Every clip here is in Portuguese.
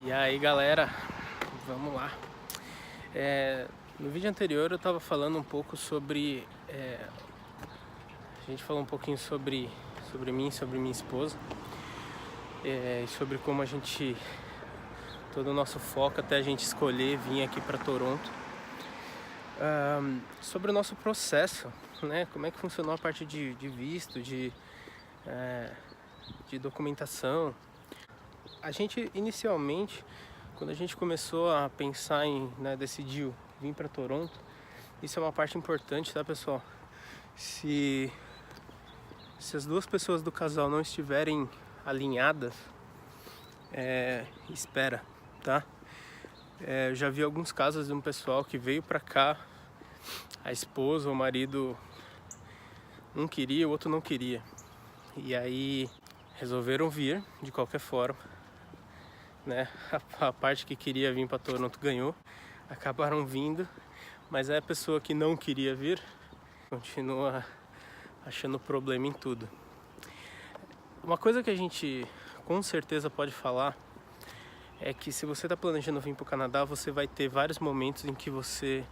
E aí galera, vamos lá. No vídeo anterior eu estava falando um pouco sobre... a gente falou um pouquinho sobre mim, sobre minha esposa, e sobre como a gente... todo o nosso foco até a gente escolher vir aqui para Toronto. Sobre o nosso processo, né? Como é que funcionou a parte de visto, de documentação. A gente inicialmente, quando a gente começou a pensar em, decidiu vir para Toronto, isso é uma parte importante, tá, pessoal? Se as duas pessoas do casal não estiverem alinhadas, espera, tá? Eu já vi alguns casos de um pessoal que veio para cá, a esposa ou o marido um queria, o outro não queria, e aí resolveram vir de qualquer forma, né? A parte que queria vir para Toronto ganhou, acabaram vindo, mas a pessoa que não queria vir continua achando problema em tudo. Uma coisa que a gente com certeza pode falar é que se você está planejando vir para o Canadá, você vai ter vários momentos em que você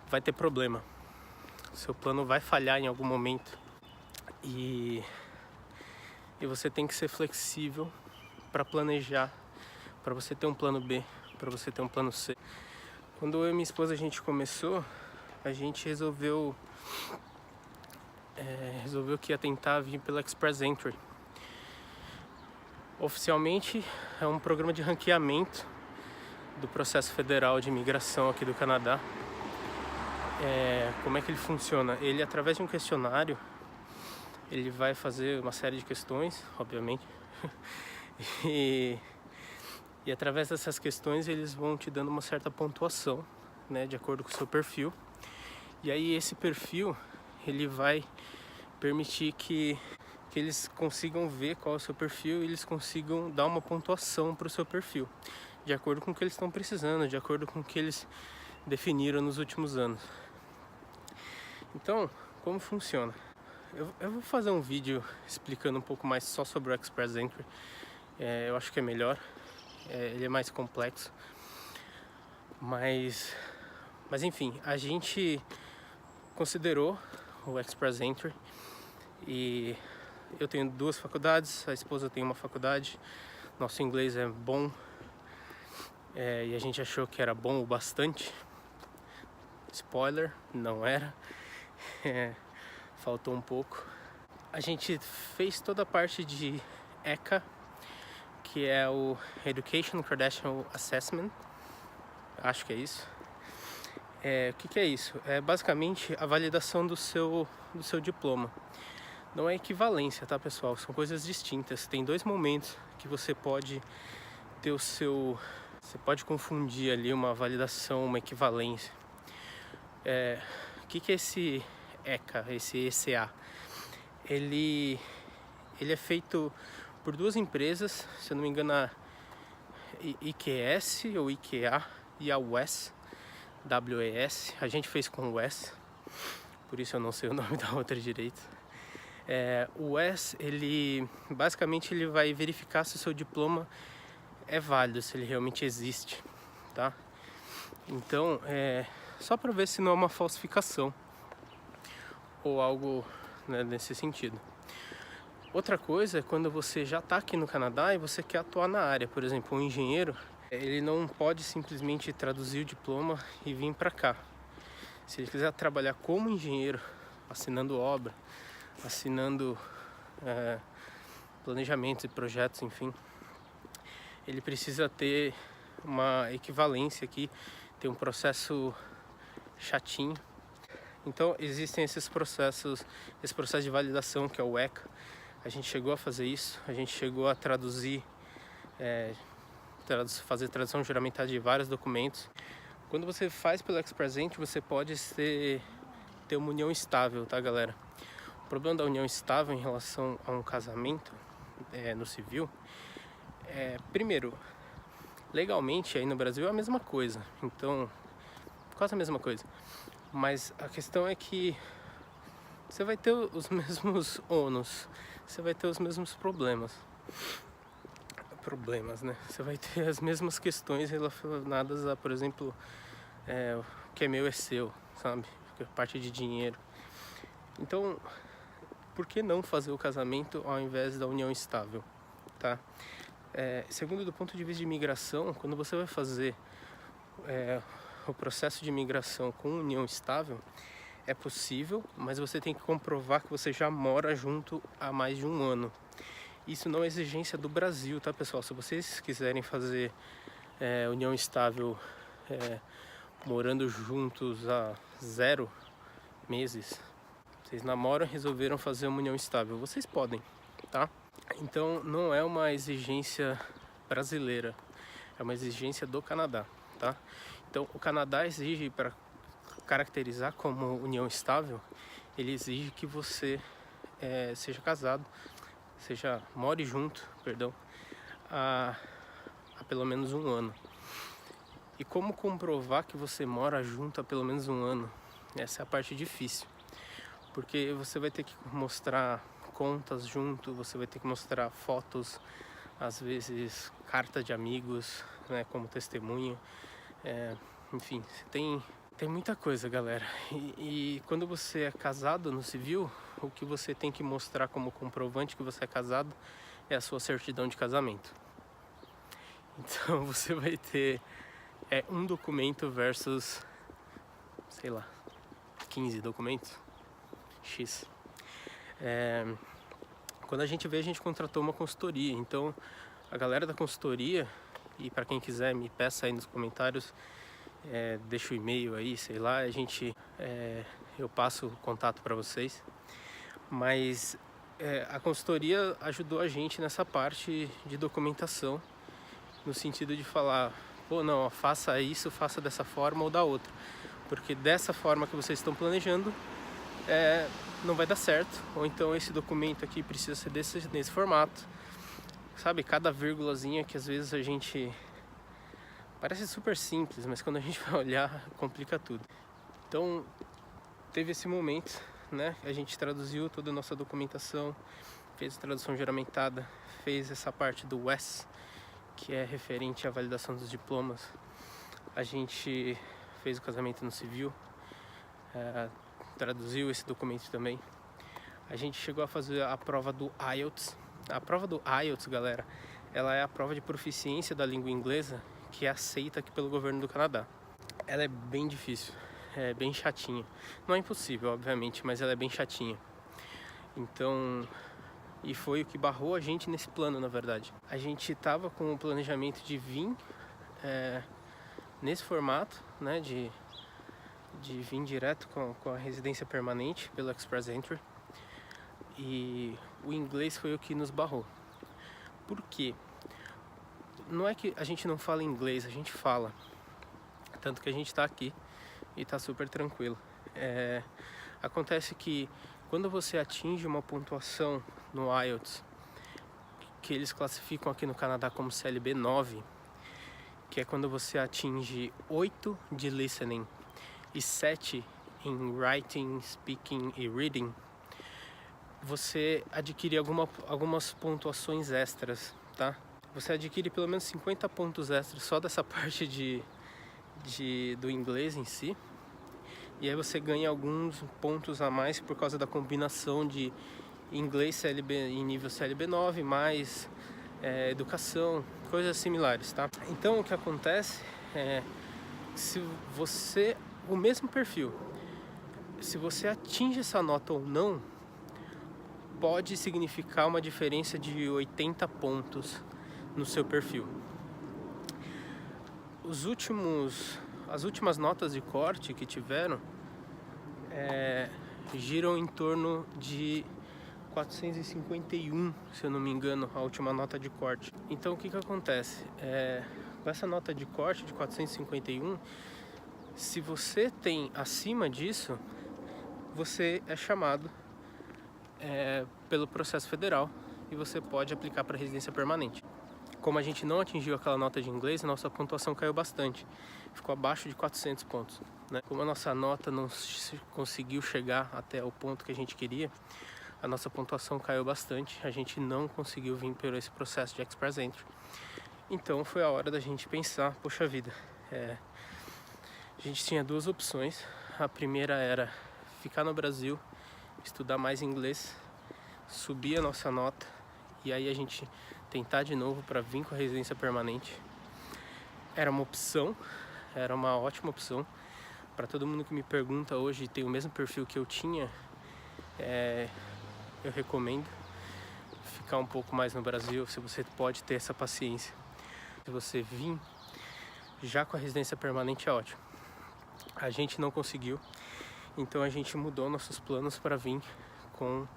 vai ter problema. Seu plano vai falhar em algum momento e você tem que ser flexível para planejar, para você ter um plano B, para você ter um plano C. Quando eu e minha esposa a gente começou, a gente resolveu que ia tentar vir pela Express Entry. Oficialmente é um programa de ranqueamento do processo federal de imigração aqui do Canadá. Como é que ele funciona? Ele, através de um questionário, ele vai fazer uma série de questões, obviamente, e através dessas questões eles vão te dando uma certa pontuação, né, de acordo com o seu perfil. E aí esse perfil ele vai permitir que eles consigam ver qual é o seu perfil e eles consigam dar uma pontuação para o seu perfil, de acordo com o que eles estão precisando, de acordo com o que eles definiram nos últimos anos. Então, como funciona? Eu vou fazer um vídeo explicando um pouco mais só sobre o Express Entry. Eu acho que é melhor, ele é mais complexo, mas enfim, a gente considerou o Express Entry e eu tenho duas faculdades, a esposa tem uma faculdade, nosso inglês é bom, e a gente achou que era bom o bastante. Spoiler, não era, faltou um pouco. A gente fez toda a parte de ECA, que é o Education Credential Assessment, acho que é isso. O que é isso? É basicamente a validação do seu diploma. Não é equivalência, tá, pessoal? São coisas distintas. Tem dois momentos que você pode ter você pode confundir ali uma validação, uma equivalência. O que é esse ECA, esse ECA? Ele é feito por duas empresas, se eu não me engano, a IQS ou IQA e a WES, WES. A gente fez com o WES, por isso eu não sei o nome da outra direito. O WES, ele basicamente ele vai verificar se o seu diploma é válido, se ele realmente existe, tá? Então, só para ver se não é uma falsificação ou algo, né, nesse sentido. Outra coisa é quando você já está aqui no Canadá e você quer atuar na área. Por exemplo, um engenheiro, ele não pode simplesmente traduzir o diploma e vir para cá. Se ele quiser trabalhar como engenheiro, assinando obra, assinando planejamentos e projetos, enfim, ele precisa ter uma equivalência aqui, ter um processo chatinho. Então existem esse processo de validação, que é o ECA. A gente chegou a fazer isso, a gente chegou a traduzir, fazer tradução juramentada de vários documentos. Quando você faz pelo Express Entry, você pode ter uma união estável, tá, galera? O problema da união estável em relação a um casamento no civil primeiro, legalmente aí no Brasil é a mesma coisa, então quase a mesma coisa, mas a questão é que você vai ter os mesmos ônus, você vai ter os mesmos problemas. problemas, né? Você vai ter as mesmas questões relacionadas a, por exemplo, o que é meu é seu, sabe? A parte de dinheiro. Então, por que não fazer o casamento ao invés da união estável, tá? Segundo, do ponto de vista de imigração, quando você vai fazer o processo de imigração com união estável, é possível, mas você tem que comprovar que você já mora junto há mais de um ano. Isso não é exigência do Brasil, tá, pessoal? Se vocês quiserem fazer união estável morando juntos há 0 meses, vocês namoram e resolveram fazer uma união estável, vocês podem, tá? Então não é uma exigência brasileira, é uma exigência do Canadá, tá? Então o Canadá exige, para caracterizar como união estável, ele exige que você seja casado, more junto, há pelo menos um ano. E como comprovar que você mora junto há pelo menos um ano? Essa é a parte difícil, porque você vai ter que mostrar contas junto, você vai ter que mostrar fotos, às vezes carta de amigos, né, como testemunha, enfim, tem muita coisa, galera. E quando você é casado no civil, o que você tem que mostrar como comprovante que você é casado é a sua certidão de casamento. Então você vai ter um documento versus, sei lá, 15 documentos, X. Quando a gente vê, a gente contratou uma consultoria. Então a galera da consultoria, e para quem quiser me peça aí nos comentários, deixa o e-mail aí, sei lá, eu passo o contato para vocês. Mas a consultoria ajudou a gente nessa parte de documentação, no sentido de falar, pô, não, faça isso, faça dessa forma ou da outra, porque dessa forma que vocês estão planejando não vai dar certo, ou então esse documento aqui precisa ser nesse formato, sabe? Cada vírgulazinha que às vezes a gente parece super simples, mas quando a gente vai olhar, complica tudo. Então teve esse momento, né? A gente traduziu toda a nossa documentação, fez a tradução juramentada, fez essa parte do WES, que é referente à validação dos diplomas. A gente fez o casamento no civil, traduziu esse documento também. A gente chegou a fazer a prova do IELTS. A prova do IELTS, galera, ela é a prova de proficiência da língua inglesa que é aceita aqui pelo governo do Canadá. Ela é bem difícil, é bem chatinha. Não é impossível, obviamente, mas ela é bem chatinha. Então, e foi o que barrou a gente nesse plano, na verdade. A gente tava com o planejamento de vir nesse formato, né, de vir direto com a residência permanente pelo Express Entry, e o inglês foi o que nos barrou. Por quê? Não é que a gente não fala inglês, a gente fala, tanto que a gente tá aqui e tá super tranquilo. Acontece que quando você atinge uma pontuação no IELTS, que eles classificam aqui no Canadá como CLB 9, que é quando você atinge 8 de listening e 7 em writing, speaking e reading, você adquire algumas pontuações extras, tá? Você adquire pelo menos 50 pontos extras só dessa parte do inglês em si. E aí você ganha alguns pontos a mais por causa da combinação de inglês CLB em nível CLB 9, mais educação, coisas similares, tá? Então o que acontece é, se você, o mesmo perfil, se você atinge essa nota ou não, pode significar uma diferença de 80 pontos no seu perfil. As últimas notas de corte que tiveram giram em torno de 451, se eu não me engano, a última nota de corte. Então o que acontece? Com essa nota de corte de 451, se você tem acima disso, você é chamado pelo processo federal e você pode aplicar para residência permanente. Como a gente não atingiu aquela nota de inglês, a nossa pontuação caiu bastante, ficou abaixo de 400 pontos, né? Como a nossa nota não conseguiu chegar até o ponto que a gente queria, a nossa pontuação caiu bastante, a gente não conseguiu vir por esse processo de Express Entry. Então foi a hora da gente pensar, poxa vida, a gente tinha duas opções. A primeira era ficar no Brasil, estudar mais inglês, subir a nossa nota e aí a gente tentar de novo para vir com a residência permanente. Era uma opção, era uma ótima opção. Para todo mundo que me pergunta hoje e tem o mesmo perfil que eu tinha, eu recomendo ficar um pouco mais no Brasil, se você pode ter essa paciência. Se você vir já com a residência permanente é ótimo. A gente não conseguiu, então a gente mudou nossos planos para vir com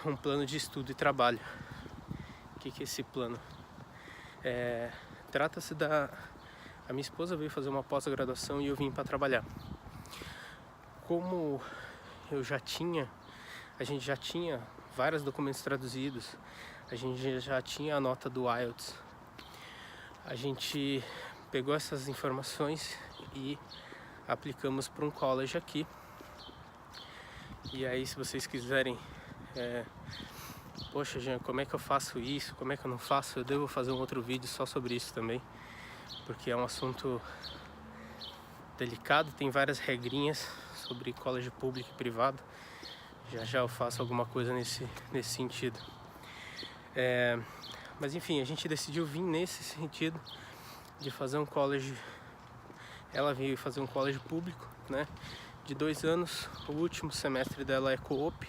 um plano de estudo e trabalho. O que é esse plano? Trata-se a minha esposa veio fazer uma pós-graduação e eu vim para trabalhar. Como a gente já tinha vários documentos traduzidos, a gente já tinha a nota do IELTS, a gente pegou essas informações e aplicamos para um college aqui. E aí, se vocês quiserem, poxa, Jean, como é que eu faço isso? Como é que eu não faço? Eu devo fazer um outro vídeo só sobre isso também, porque é um assunto delicado, tem várias regrinhas sobre college público e privado. Já eu faço alguma coisa nesse sentido. Mas enfim, a gente decidiu vir nesse sentido de fazer um college. Ela veio fazer um college público, né, de 2 anos. O último semestre dela é co-op,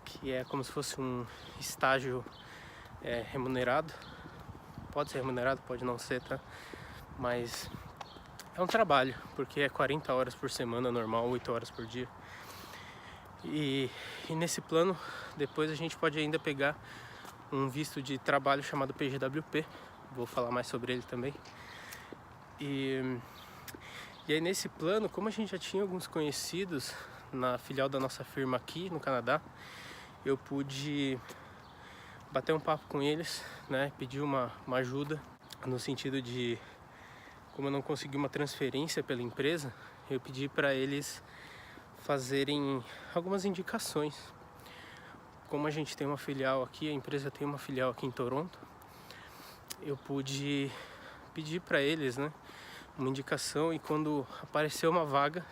que é como se fosse um estágio remunerado. Pode ser remunerado, pode não ser, tá? Mas é um trabalho, porque é 40 horas por semana normal, 8 horas por dia. E nesse plano, depois a gente pode ainda pegar um visto de trabalho chamado PGWP. Vou falar mais sobre ele também. E aí nesse plano, como a gente já tinha alguns conhecidos na filial da nossa firma aqui no Canadá, eu pude bater um papo com eles, né? Pedir uma ajuda no sentido de, como eu não consegui uma transferência pela empresa, eu pedi para eles fazerem algumas indicações. Como a gente tem uma filial aqui, a empresa tem uma filial aqui em Toronto, eu pude pedir para eles, né, uma indicação, e quando apareceu uma vaga,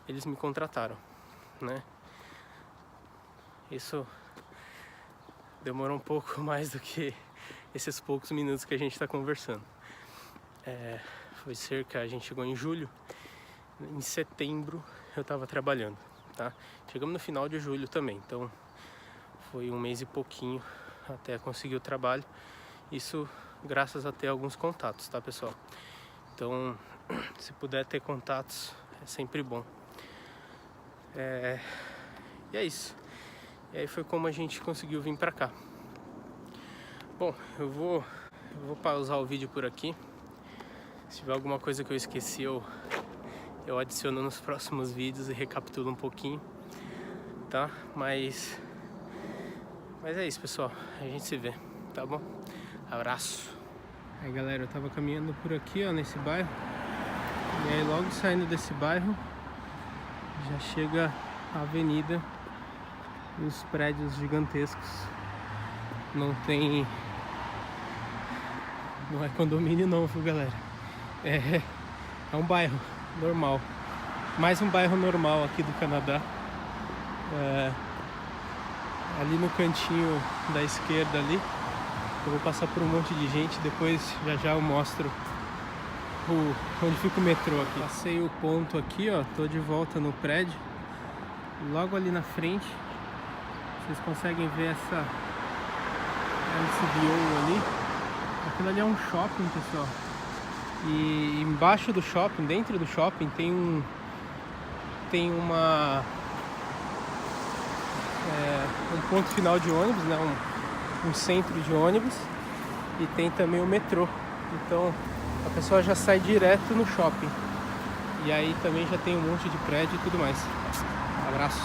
eles me contrataram, né? Isso demorou um pouco mais do que esses poucos minutos que a gente está conversando. A gente chegou em julho, em setembro eu estava trabalhando, tá? Chegamos no final de julho também, então foi 1 mês e pouquinho até conseguir o trabalho. Isso graças a ter alguns contatos, tá, pessoal? Então, se puder ter contatos, é sempre bom. E é isso. E aí foi como a gente conseguiu vir pra cá. Bom, eu vou pausar o vídeo por aqui. Se tiver alguma coisa que eu esqueci, eu adiciono nos próximos vídeos e recapitulo um pouquinho, tá? Mas é isso, pessoal. A gente se vê, tá bom? Abraço. Aí, galera, eu tava caminhando por aqui, ó, nesse bairro. E aí, logo saindo desse bairro, já chega a avenida e os prédios gigantescos. Não é condomínio não, viu, galera? É um bairro normal. Mais um bairro normal aqui do Canadá. Ali no cantinho da esquerda ali, eu vou passar por um monte de gente, depois já eu mostro onde fica o metrô aqui. Passei o ponto aqui, ó, tô de volta no prédio. Logo ali na frente, vocês conseguem ver esse LCBO ali. Aquilo ali é um shopping, pessoal. E embaixo do shopping, dentro do shopping, tem um ponto final de ônibus, né? Um centro de ônibus, e tem também o metrô. Então a pessoa já sai direto no shopping. E aí também já tem um monte de prédio e tudo mais. Abraço.